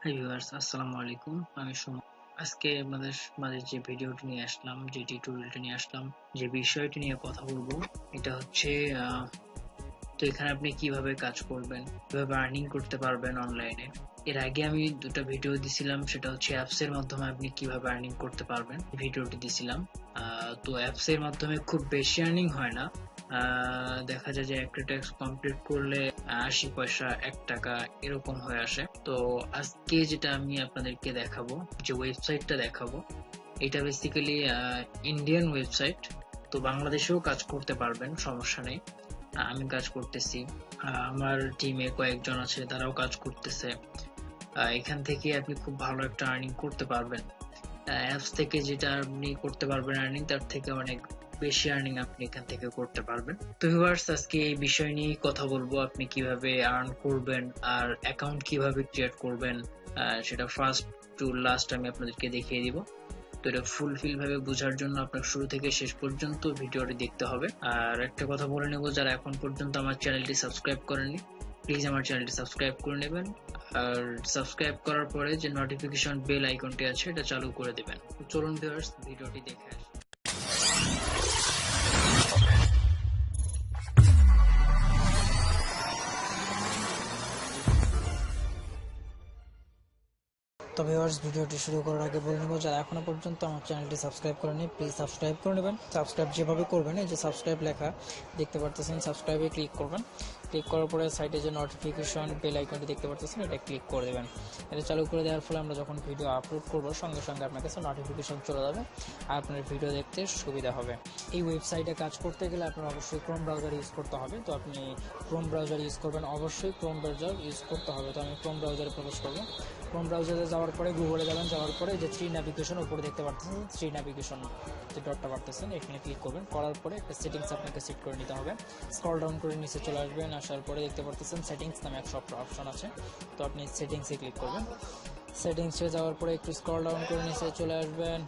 Hi viewers, আসসালামু আলাইকুম। আমি সুমন। আজকে আপনাদের মাঝে যে ভিডিওটি নিয়ে আসলাম, যে টিউটোরিয়ালটি নিয়ে আসলাম, যে বিষয়টি নিয়ে কথা বলবো, এটা হচ্ছে তো এখানে আপনি কিভাবে কাজ করবেন, কিভাবে আর্নিং করতে পারবেন অনলাইনে। এর আগে আমি দুটো ভিডিও দিছিলাম, সেটা হচ্ছে অ্যাপস এর মাধ্যমে আপনি কিভাবে আর্নিং করতে পারবেন, ভিডিওটি দিছিলাম। তো অ্যাপস এর মাধ্যমে খুব বেশি আর্নিং হয় না। দেখা যায় যে একটা ট্যাক্স কমপ্লিট করলে 80 পয়সা 1 টাকা এরকম হয়ে আসে। তো আজকে যেটা আমি আপনাদেরকে দেখাবো, যে ওয়েবসাইটটা দেখাবো, এটা বেসিক্যালি ইন্ডিয়ান ওয়েবসাইট। তো বাংলাদেশেও কাজ করতে পারবেন, সমস্যা নেই। আমি কাজ করতেছি, আমার টিমে কয়েকজন আছে, তারাও কাজ করতেছে। এখান থেকে আপনি খুব ভালো একটা আর্নিং করতে পারবেন। অ্যাপস থেকে যেটা আপনি করতে পারবেন আর্নিং, তার থেকে অনেক বেশি আর্নিং আপনি এখান থেকে করতে পারবেন। তো ভিউয়ার্স, আজকে এই বিষয় নিয়ে কথা বলবো, আপনি কিভাবে আর্ন করবেন আর অ্যাকাউন্ট কিভাবে ক্রিয়েট করবেন, সেটা ফার্স্ট টু লাস্ট আমি আপনাদেরকে দেখিয়ে দিব। তো এটা ফুলফিল ভাবে বোঝার জন্য আপনার শুরু থেকে শেষ পর্যন্ত ভিডিওটি দেখতে হবে। আর একটা কথা বলে নেব, যারা এখন পর্যন্ত আমার চ্যানেলটি সাবস্ক্রাইব করেননি, প্লিজ আমার চ্যানেলটি সাবস্ক্রাইব করে নেবেন। আর সাবস্ক্রাইব করার পরে যে নোটিফিকেশন বেল আইকনটি আছে, এটা চালু করে দেবেন। চলুন ভিউয়ার্স, ভিডিওটি দেখে আসি। তো ভিউয়ার্স, ভিডিওটি শুরু করার আগে বলে নেব, যারা এখনো পর্যন্ত আমার চ্যানেলটি সাবস্ক্রাইব করেনি, প্লিজ সাবস্ক্রাইব করে নেবেন। সাবস্ক্রাইব যেভাবে করবেন, এই যে সাবস্ক্রাইব লেখা দেখতে পারতেছেন, সাবস্ক্রাইবে ক্লিক করবেন। ক্লিক করার পরে সাইটে যে নোটিফিকেশন বেল আইকনটি দেখতে পারতেছেন, এটা ক্লিক করে দেবেন। এটা চালু করে দেওয়ার ফলে আমরা যখন ভিডিও আপলোড করব, সঙ্গে সঙ্গে আপনার কাছে নোটিফিকেশন চলে যাবে আর আপনার ভিডিও দেখতে সুবিধা হবে। এই ওয়েবসাইটে কাজ করতে গেলে আপনার অবশ্যই ক্রোম ব্রাউজার ইউজ করতে হবে। তো আপনি ক্রোম ব্রাউজার ইউজ করবেন, অবশ্যই ক্রোম ব্রাউজার ইউজ করতে হবে। তো আমি ক্রোম ব্রাউজারে প্রবেশ করব। ক্রোম ব্রাউজারে যাওয়ার পরে গুগলে যাবেন, যাওয়ার পরে যে 3 ন্যাভিগেশন উপরে দেখতে পাচ্ছেন, 3 ন্যাভিগেশন যে ডটটা পাচ্ছেন, এখানে ক্লিক করবেন। করার পরে একটা সেটিংস আপনাকে সেট করে নিতে হবে। স্ক্রল ডাউন করে নিচে চলে আসবেন, আসার পরে দেখতে পাচ্ছেন সেটিংস নামে একটা অপশন আছে। তো আপনি সেটিংসে ক্লিক করবেন। সেটিংসে যাওয়ার পরে একটু স্ক্রল ডাউন করে নিচে চলে আসবেন।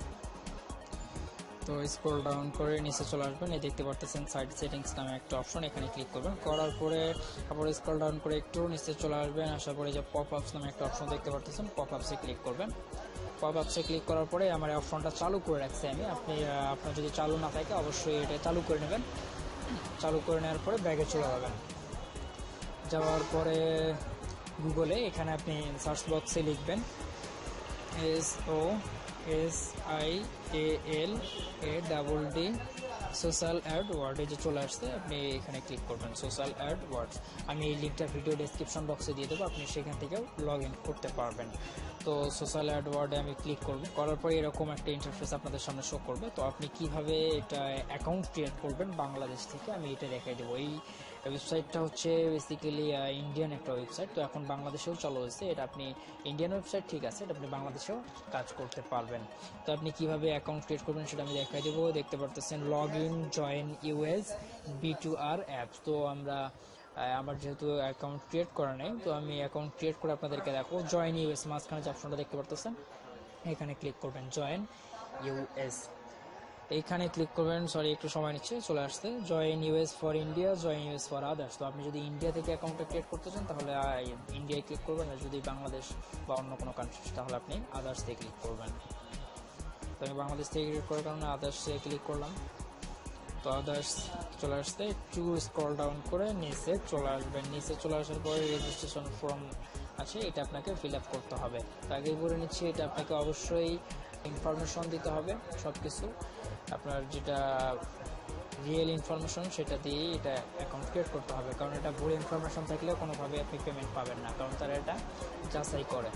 তো স্ক্রল ডাউন করে নিচে চলে আসবেন, এই দেখতে পাচ্ছেন সাইট সেটিংস নামে একটা অপশন, এখানে ক্লিক করবেন। করার পরে আবার স্ক্রল ডাউন করে একটু নিচে চলে আসবেন, আসার পরে যে পপ আপস নামে একটা অপশন দেখতে পাচ্ছেন, পপ আপসে ক্লিক করবেন। পপ আপসে ক্লিক করার পরে আমার এই অপশনটা চালু করে রাখছি আমি। আপনার যদি চালু না থাকে, অবশ্যই এটা চালু করে নেবেন। চালু করে নেওয়ার পরে ব্যাগে চলে যাবেন। যাওয়ার পরে গুগলে এখানে আপনি সার্চ বক্সে লিখবেন SOSIALADD সোশ্যাল অ্যাড ওয়ার্ড, এই যে চলে আসছে, আপনি এখানে ক্লিক করবেন সোশ্যাল অ্যাড ওয়ার্ড। আমি এই লিঙ্কটা ভিডিও ডেসক্রিপশন বক্সে দিয়ে দেবো, আপনি সেখান থেকেও লগ ইন করতে পারবেন। তো সোশ্যাল অ্যাড ওয়ার্ডে আমি ক্লিক করব। করার পরে এরকম একটা ইন্টারফেস আপনাদের সামনে শো করবে। তো আপনি কিভাবে এটা অ্যাকাউন্ট ক্রিয়েট করবেন বাংলাদেশ থেকে, আমি এটা দেখাই দেবো। এই ওয়েবসাইটটা হচ্ছে বেসিক্যালি ইন্ডিয়ান একটা ওয়েবসাইট। তো এখন বাংলাদেশেও চালু হয়েছে। এটা আপনি ইন্ডিয়ান ওয়েবসাইট, ঠিক আছে, এটা আপনি বাংলাদেশেও কাজ করতে পারবেন। তো আপনি কিভাবে অ্যাকাউন্ট ক্রিয়েট করবেন সেটা আমি দেখাই দেবো। দেখতে পারতেছেন log in join US B2R apps. তো আমার যেহেতু অ্যাকাউন্ট ক্রিয়েট করা নেই, তো আমি অ্যাকাউন্ট ক্রিয়েট করে আপনাদেরকে দেখো। জয়েন ইউএস মাঝখানে যে অপশনটা দেখতে পারতেছেন, এখানে ক্লিক করবেন জয়েন ইউএস, এইখানে ক্লিক করবেন। সরি, একটু সময় নিচ্ছে চলে আসতে। Join US for India, join US for others. তো আপনি যদি ইন্ডিয়া থেকে অ্যাকাউন্টটা ক্রিয়েট করতে চান, তাহলে ইন্ডিয়ায় ক্লিক করবেন, আর যদি বাংলাদেশ বা অন্য কোনো কান্ট্রি, তাহলে আপনি আদার্সে ক্লিক করবেন। তো আমি বাংলাদেশ থেকে ক্রিয়েট করার কারণে আদার্সে ক্লিক করলাম। তো আদার্স চলে আসতে একটু স্ক্রল ডাউন করে নিচে চলে আসবেন। নিচে চলে আসার পরে রেজিস্ট্রেশন ফর্ম আছে, এটা আপনাকে ফিল আপ করতে হবে। তো আগেই বলে নিচ্ছি, এটা আপনাকে অবশ্যই ইনফরমেশন দিতে হবে, সব কিছু আপনার যেটা রিয়েল ইনফরমেশন সেটা দিয়েই এটা অ্যাকাউন্ট ক্রিয়েট করতে হবে। কারণ এটা ভুল ইনফরমেশন থাকলে কোনোভাবে আপনি পেমেন্ট পাবেন না, কারণ তারা এটা যাচাই করে।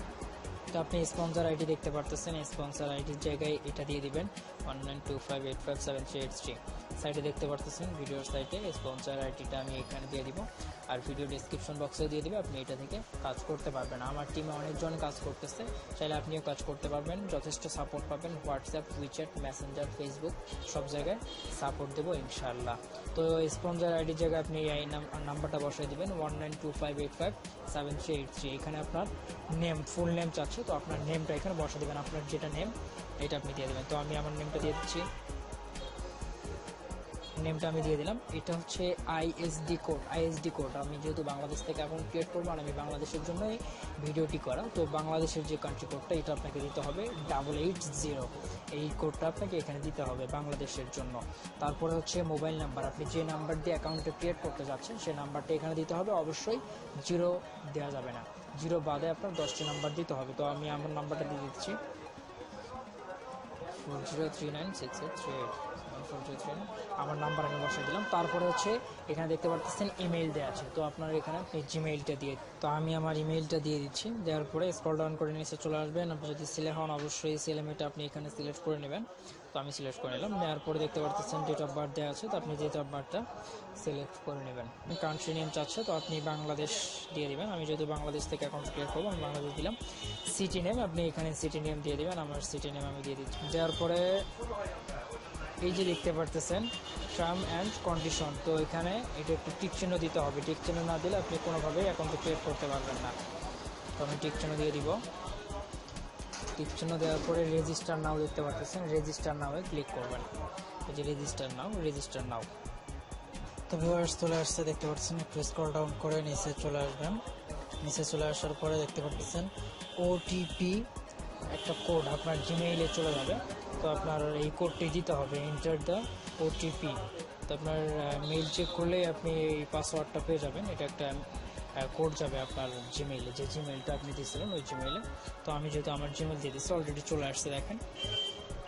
তো আপনি স্পন্সর আইডি দেখতে পারতেছেন, স্পন্সর আইডির জায়গায় এটা দিয়ে দিবেন 1925857383। সাইটে দেখতে পারতেছেন, ভিডিওর সাইটে স্পন্সর আইডিটা আমি এখানে দিয়ে দিব, আর ভিডিও ডিসক্রিপশন বক্সেও দিয়ে দিবে। আপনি এটা থেকে কাজ করতে পারবেন। আমার টিমে অনেকজন কাজ করতেছে, চাইলে আপনিও কাজ করতে পারবেন। যথেষ্ট সাপোর্ট পাবেন, হোয়াটসঅ্যাপ, উইচ্যাট, মেসেঞ্জার, ফেসবুক সব জায়গায় সাপোর্ট দেবো ইনশাআল্লাহ। তো স্পন্সর আইডির জায়গায় আপনি এই নাম্বারটা বসাই দিবেন 1925857383। এখানে আপনার নেম, ফুল নেম চাচ্ছে, তো আপনার নেমটা এখানে বসা দেবেন। আপনার যেটা নেম এটা আপনি দিয়ে দেবেন। তো আমি আমার নেমটা দিয়ে দিচ্ছি নেমটা আমি দিয়ে দিলাম। এটা হচ্ছে আইএসডি কোড। আমি যেহেতু বাংলাদেশ থেকে অ্যাকাউন্ট ক্রিয়েট করবো আর আমি বাংলাদেশের জন্যই ভিডিওটি করা, তো বাংলাদেশের যে কান্ট্রি কোডটা এটা আপনাকে দিতে হবে 880। এই কোডটা আপনাকে এখানে দিতে হবে বাংলাদেশের জন্য। তারপরে হচ্ছে মোবাইল নাম্বার, আপনি যে নাম্বার দিয়ে অ্যাকাউন্টটা ক্রিয়েট করতে যাচ্ছেন সেই নাম্বারটা এখানে দিতে হবে। অবশ্যই জিরো দেওয়া যাবে না, জিরো বাদে আপনার 10টি নাম্বার দিতে হবে। তো আমি আমার নাম্বারটা দিয়ে দিচ্ছি 40396838 আমার নাম্বার আমি বসিয়ে দিলাম। তারপরে হচ্ছে এখানে দেখতে পাচ্ছেন ইমেইল দেওয়া আছে, তো আপনার এখানে আপনি জিমেইলটা দিয়ে, তো আমি আমার ইমেইলটা দিয়ে দিচ্ছি। দেওয়ার পরে স্ক্রল ডাউন করে নিচে চলে আসবেন। আপনি যদি ছেলে হন অবশ্যই ছেলে মেয়েটা আপনি এখানে সিলেক্ট করে নেবেন। তো আমি সিলেক্ট করে নিলাম। নেওয়ার পরে দেখতে পাচ্ছেন ডেট অফ বার্থ দেওয়া আছে, তো আপনি ডেট অফ বার্থটা সিলেক্ট করে নেবেন। কান্ট্রি নেম চাচ্ছে, তো আপনি বাংলাদেশ দিয়ে দিবেন। আমি যেহেতু বাংলাদেশ থেকে অ্যাকাউন্ট ক্রিয়েট করবো আমি বাংলাদেশ দিলাম। সিটি নেম আপনি এখানে সিটি নেম দিয়ে দিবেন, আমার সিটি নেম আমি দিয়ে দিচ্ছি। দেওয়ার পরে এই যে দেখতে পারতেছেন টার্ম অ্যান্ড কন্ডিশন, তো এখানে এটা একটু টিক চিহ্ন দিতে হবে। টিক চিহ্ন না দিলে আপনি কোনোভাবেই অ্যাকাউন্ট ক্রিয়েট করতে পারবেন না। তো আমি টিক চিহ্ন দিয়ে দিব। টিক চিহ্ন দেওয়ার পরে রেজিস্টার নাও দেখতে পাচ্ছেন, রেজিস্টার নাও ক্লিক করবেন। এই যে রেজিস্টার নাও। তো ভিউয়ার্স চলে আসছে দেখতে পাচ্ছেন। একটু স্ক্রল ডাউন করে নিচে চলে আসবেন। নিচে চলে আসার পরে দেখতে পাচ্ছেন ওটিপি একটা কোড আপনার জিমেইলে চলে যাবে। তো আপনার এই কোডটি দিতে হবে, এন্টার দ্য ওটিপি। তো আপনার মেইল চেক করলে আপনি এই পাসওয়ার্ডটা পেয়ে যাবেন। এটা একটা কোড যাবে আপনার জিমেইলে, যে জিমেইলটা আপনি দিয়েছিলেন ওই জিমেইলে। তো আমি যেহেতু আমার জিমেইল দিয়ে দিচ্ছি অলরেডি চলে আসছে দেখেন।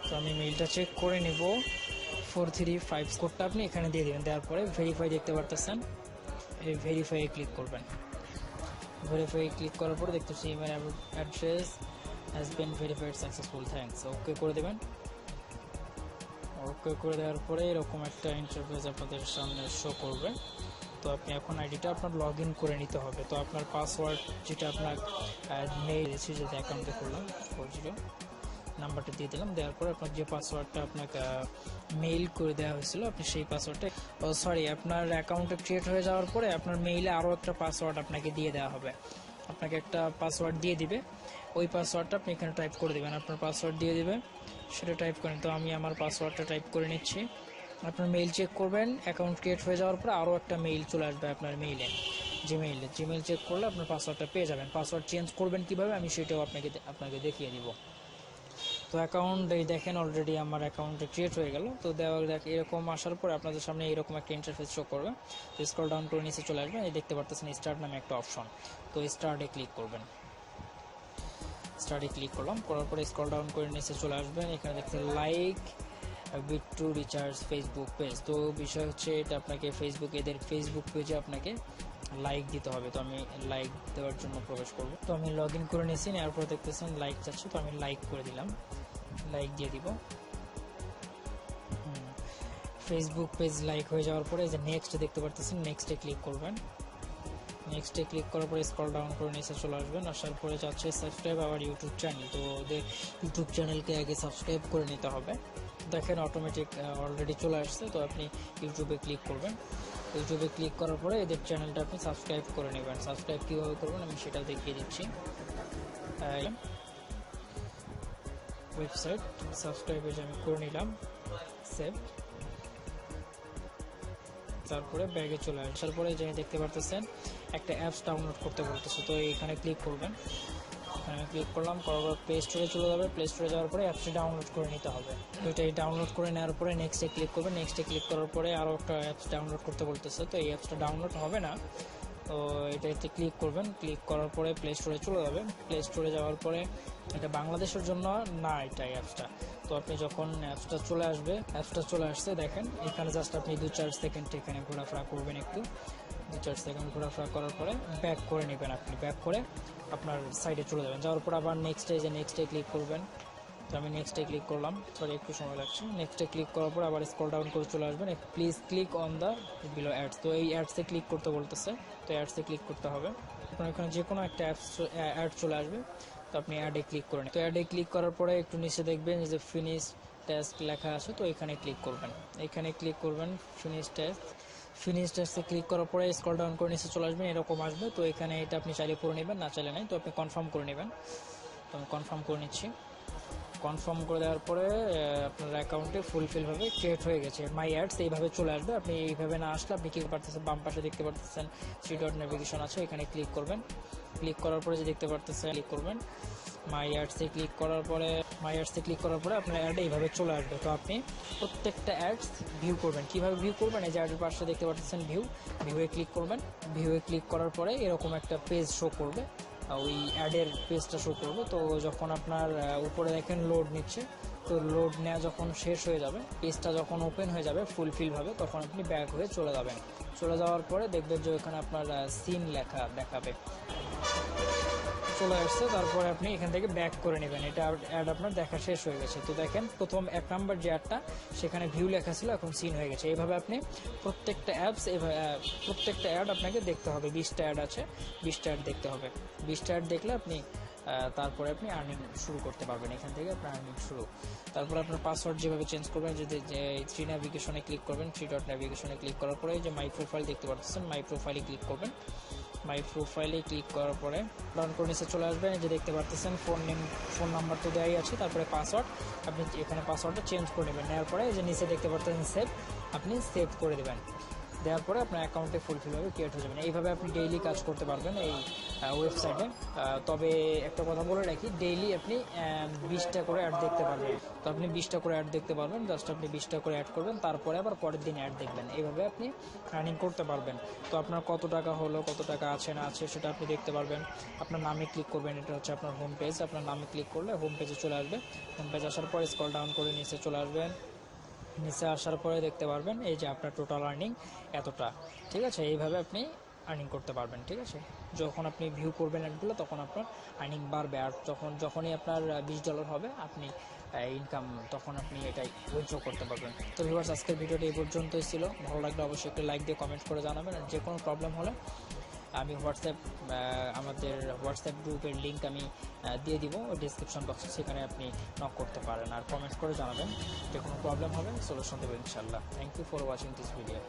তো আমি মেইলটা চেক করে নেব। 435 কোডটা আপনি এখানে দিয়ে দেবেন। দেওয়ার পরে ভেরিফাই দেখতে পারতেছেন, এই ভেরিফাইয়ে ক্লিক করবেন। ভেরিফাই ক্লিক করার পরে দেখতেছি email address has been verified successful, thanks. Okay করে দেবেন। ওকে করে দেওয়ার পরে এরকম একটা ইন্টারফেস আপনাদের সামনে শো করবে। তো আপনি এখন আইডিটা আপনার লগ ইন করে নিতে হবে। তো আপনার পাসওয়ার্ড যেটা আপনার মেইল এসে যেটা অ্যাকাউন্টে করলাম 40 নাম্বারটা দিয়ে দিলাম। দেওয়ার পরে আপনার যে পাসওয়ার্ডটা আপনাকে মেইল করে দেওয়া হয়েছিল আপনি সেই পাসওয়ার্ডটা আপনার অ্যাকাউন্টে ক্রিয়েট হয়ে যাওয়ার পরে আপনার মেইলে আরও একটা পাসওয়ার্ড আপনাকে দিয়ে দেওয়া হবে। আপনাকে একটা পাসওয়ার্ড দিয়ে দিবে, ওই পাসওয়ার্ডটা আপনি এখানে টাইপ করে দেবেন। আপনার পাসওয়ার্ড দিয়ে দিবে, সেটা টাইপ করেন। তো আমি আমার পাসওয়ার্ডটা টাইপ করে নিচ্ছি। আপনার মেইল চেক করবেন, অ্যাকাউন্ট ক্রিয়েট হয়ে যাওয়ার পরে আরও একটা মেইল চলে আসবে আপনার মেইলে, জিমেইল চেক করলে আপনার পাসওয়ার্ডটা পেয়ে যাবেন। পাসওয়ার্ড চেঞ্জ করবেন কিভাবে আমি সেটাও আপনাকে দেখিয়ে দিব। তো অ্যাকাউন্ট এই দেখেন অলরেডি আমার অ্যাকাউন্টে ক্রিয়েট হয়ে গেল। তো এরকম আসার পরে আপনাদের সামনে এরকম একটা ইন্টারফেস শো করবে। তো স্ক্রল ডাউন করে নিচে চলে আসবেন, এই দেখতে পারতেছেন স্টার্ট নামে একটা অপশন। তো স্টার্টে ক্লিক করবেন। স্টার্টে ক্লিক করলাম, করার পরে স্ক্রল ডাউন করে নিচে চলে আসবেন। এখানে দেখতে like with two recharge Facebook page. তো বিষয় হচ্ছে এটা আপনাকে এদের ফেসবুক পেজে আপনাকে লাইক দিতে হবে। তো আমি লাইক দেওয়ার জন্য প্রবেশ করব। তো আমি লগ ইন করে নিয়েছি, নেওয়ার পরে দেখতেছেন লাইক চাচ্ছি, তো আমি লাইক করে দিলাম, লাইক দিয়ে দিব। ফেসবুক পেজ লাইক হয়ে যাওয়ার পরে যে নেক্সট দেখতে পারতেছেন, নেক্সটে ক্লিক করবেন। নেক্সটে ক্লিক করার পরে স্ক্রল ডাউন করে নিচে চলে আসবেন। আসার পরে যাচ্ছে সাবস্ক্রাইব আওয়ার ইউটিউব চ্যানেল। তো ওদের ইউটিউব চ্যানেলকে আগে সাবস্ক্রাইব করে নিতে হবে। দেখেন অটোমেটিক অলরেডি চলে আসছে। তো আপনি ইউটিউবে ক্লিক করবেন। ইউটিউবে ক্লিক করার পরে এদের চ্যানেলটা আপনি সাবস্ক্রাইব করে নেবেন। সাবস্ক্রাইব কীভাবে করবেন আমি সেটাও দেখিয়ে দিচ্ছি। ওয়েবসাইট সাবস্ক্রাইব আমি করে নিলাম, সেভ। তারপরে ব্যাগে চলে আসার পরে যে দেখতে পারতেছেন একটা অ্যাপস ডাউনলোড করতে বলতেছে। তো এখানে ক্লিক করবেন। এখানে ক্লিক করলাম, করার পর প্লে স্টোরে চলে যাবে। প্লে স্টোরে যাওয়ার পরে অ্যাপসটি ডাউনলোড করে নিতে হবে। তো এটাই ডাউনলোড করে নেওয়ার পরে নেক্সটে ক্লিক করবেন। নেক্সটে ক্লিক করার পরে আরও একটা অ্যাপস ডাউনলোড করতে বলতেছে। তো এই অ্যাপসটা ডাউনলোড হবে না, তো এটাতে ক্লিক করবেন। ক্লিক করার পরে প্লে স্টোরে চলে যাবে। প্লে স্টোরে যাওয়ার পরে এটা বাংলাদেশের জন্য না, এটা অ্যাপসটা। তো আপনি যখন অ্যাপসটা চলে আসছে দেখেন এখানে জাস্ট আপনি 2-4 সেকেন্ড এখানে ঘোরাফেরা করবেন। একটু 2-4 সেকেন্ড ঘোরাফেরা করার পরে ব্যাক করে নেবেন। আপনি ব্যাক করে আপনার সাইডে চলে যাবেন। যাওয়ার পর আবার নেক্সটে ক্লিক করবেন। তো আমি নেক্সটে ক্লিক করলাম, সরি একটু সময় লাগছে। নেক্সটে ক্লিক করার পর আবার স্ক্রল ডাউন করে চলে আসবেন। Please click on the below ads. তো এই অ্যাডসে ক্লিক করতে বলতেছে, তো অ্যাডসে ক্লিক করতে হবে। আপনার এখানে যে কোনো একটা অ্যাড চলে আসবে, তো আপনি অ্যাডে ক্লিক করেন। তো অ্যাডে ক্লিক করার পরে একটু নিচে দেখবেন যে ফিনিশ টাস্ক লেখা আছে, তো এখানে ক্লিক করবেন। ফিনিশ টাস্কে ক্লিক করার পরে স্ক্রল ডাউন করে নিচে চলে আসবেন, এরকম আসবে। তো এখানে এটা আপনি চাইলে করে নেবেন, না চাইলে নাই, তো আপনি কনফার্ম করে নেবেন। তো আমি কনফার্ম করে নিচ্ছি। কনফার্ম করে দেওয়ার পরে আপনার অ্যাকাউন্টে ফুলফিলভাবে ক্রিয়েট হয়ে গেছে। মাই অ্যাডস এইভাবে চলে আসবে। আপনি এইভাবে না আসলে আপনি কী পারতেছেন, বাম পাশে দেখতে পারতেছেন 3 ডট নেভিগেশন আছে, এখানে ক্লিক করবেন। ক্লিক করার পরে যে দেখতে পারতেছেন ক্লিক করবেন। মাই অ্যাডসে ক্লিক করার পরে আপনার অ্যাড এইভাবে চলে আসবে। তো আপনি প্রত্যেকটা অ্যাডস ভিউ করবেন। কীভাবে ভিউ করবেন? এই যে অ্যাডের পাশে দেখতে পাচ্ছেন ভিউয়ে ক্লিক করবেন। ভিউয়ে ক্লিক করার পরে এরকম একটা পেজ শো করবে, ওই অ্যাডের পেজটা শো করবে। তো যখন আপনার উপরে দেখেন লোড নিচ্ছে, তো লোড নেওয়া যখন শেষ হয়ে যাবে, পেজটা যখন ওপেন হয়ে যাবে ফুলফিলভাবে, তখন আপনি ব্যাক হয়ে চলে যাবেন। চলে যাওয়ার পরে দেখবেন যে ওখানে আপনার সিন লেখা দেখাবে, চলে আসছে। তারপরে আপনি এখান থেকে ব্যাক করে নেবেন। এটা অ্যাড আপনার দেখা শেষ হয়ে গেছে। তো দেখেন প্রথম 1 নাম্বার যে অ্যাডটা, সেখানে ভিউ লেখা ছিল, এখন সিন হয়ে গেছে। এইভাবে আপনি প্রত্যেকটা প্রত্যেকটা অ্যাড আপনাকে দেখতে হবে। 20টা অ্যাড আছে, 20টা অ্যাড দেখতে হবে। 20টা অ্যাড দেখলে আপনি তারপরে আপনি আর্নিং শুরু করতে পারবেন। এখান থেকে আপনার আর্নিং শুরু। তারপরে আপনার পাসওয়ার্ড যেভাবে চেঞ্জ করবেন, যদি 3 নেভিগেশনে ক্লিক করবেন, 3 ডট নেভিগেশনে ক্লিক করার পরে যে মাই প্রোফাইল দেখতে পাচ্ছেন, মাই প্রোফাইলে ক্লিক করবেন। মাই প্রোফাইলে ক্লিক করার পরে ডাউন করে নিচে চলে আসবেন। যে দেখতে পাচ্ছেন ফোন নাম্বার তো দেওয়াই আছে, তারপরে পাসওয়ার্ড আপনি এখানে পাসওয়ার্ডটা চেঞ্জ করে নেবেন। নেওয়ার পরে এই যে নিচে দেখতে পাচ্ছেন সেভ, আপনি সেভ করে দেবেন। দেওয়ার পরে আপনার অ্যাকাউন্টে ফুলফিলভাবে ক্রিয়েট হয়ে যাবেন। এইভাবে আপনি ডেইলি কাজ করতে পারবেন এই ওয়েবসাইটে। তবে একটা কথা বলে রাখি, ডেইলি আপনি 20টা করে অ্যাড দেখতে পারবেন। তো আপনি 20টা করে অ্যাড দেখতে পারবেন, জাস্ট আপনি 20টা করে অ্যাড করবেন, তারপরে আবার পরের দিন অ্যাড দেখবেন। এইভাবে আপনি আর্নিং করতে পারবেন। তো আপনার কত টাকা হলো, কত টাকা আছে না আছে সেটা আপনি দেখতে পারবেন। আপনার নামে ক্লিক করবেন, এটা হচ্ছে আপনার হোম পেজ। আপনার নামে ক্লিক করলে হোম পেজে চলে আসবে। হোম পেজ আসার পরে স্ক্রল ডাউন করে নিচে চলে আসবেন। নিচে আসার পরে দেখতে পারবেন এই যে আপনার টোটাল আর্নিং এতটা। ঠিক আছে, এইভাবে আপনি আর্নিং করতে পারবেন। ঠিক আছে, যখন আপনি ভিউ করবেন অ্যাডগুলো, তখন আপনার আর্নিং বাড়বে। আর যখনই আপনার $20 হবে, আপনি ইনকাম, তখন আপনি এটাই উইথড্র করতে পারবেন। তো ভিউয়ার্স, আজকের ভিডিওটা এই পর্যন্তই ছিল। ভালো লাগলে অবশ্যই একটা লাইক দিয়ে কমেন্ট করে জানাবেন। আর যে কোনো প্রবলেম হলে আমি আমাদের হোয়াটসঅ্যাপ গ্রুপের লিঙ্ক আমি দিয়ে দিব ডিসক্রিপশন বক্সে, সেখানে আপনি নক করতে পারেন আর কমেন্টস করে জানাবেন। যে কোনো প্রবলেম হবে সলিউশন দেবো ইনশাল্লাহ। Thank you for watching this video.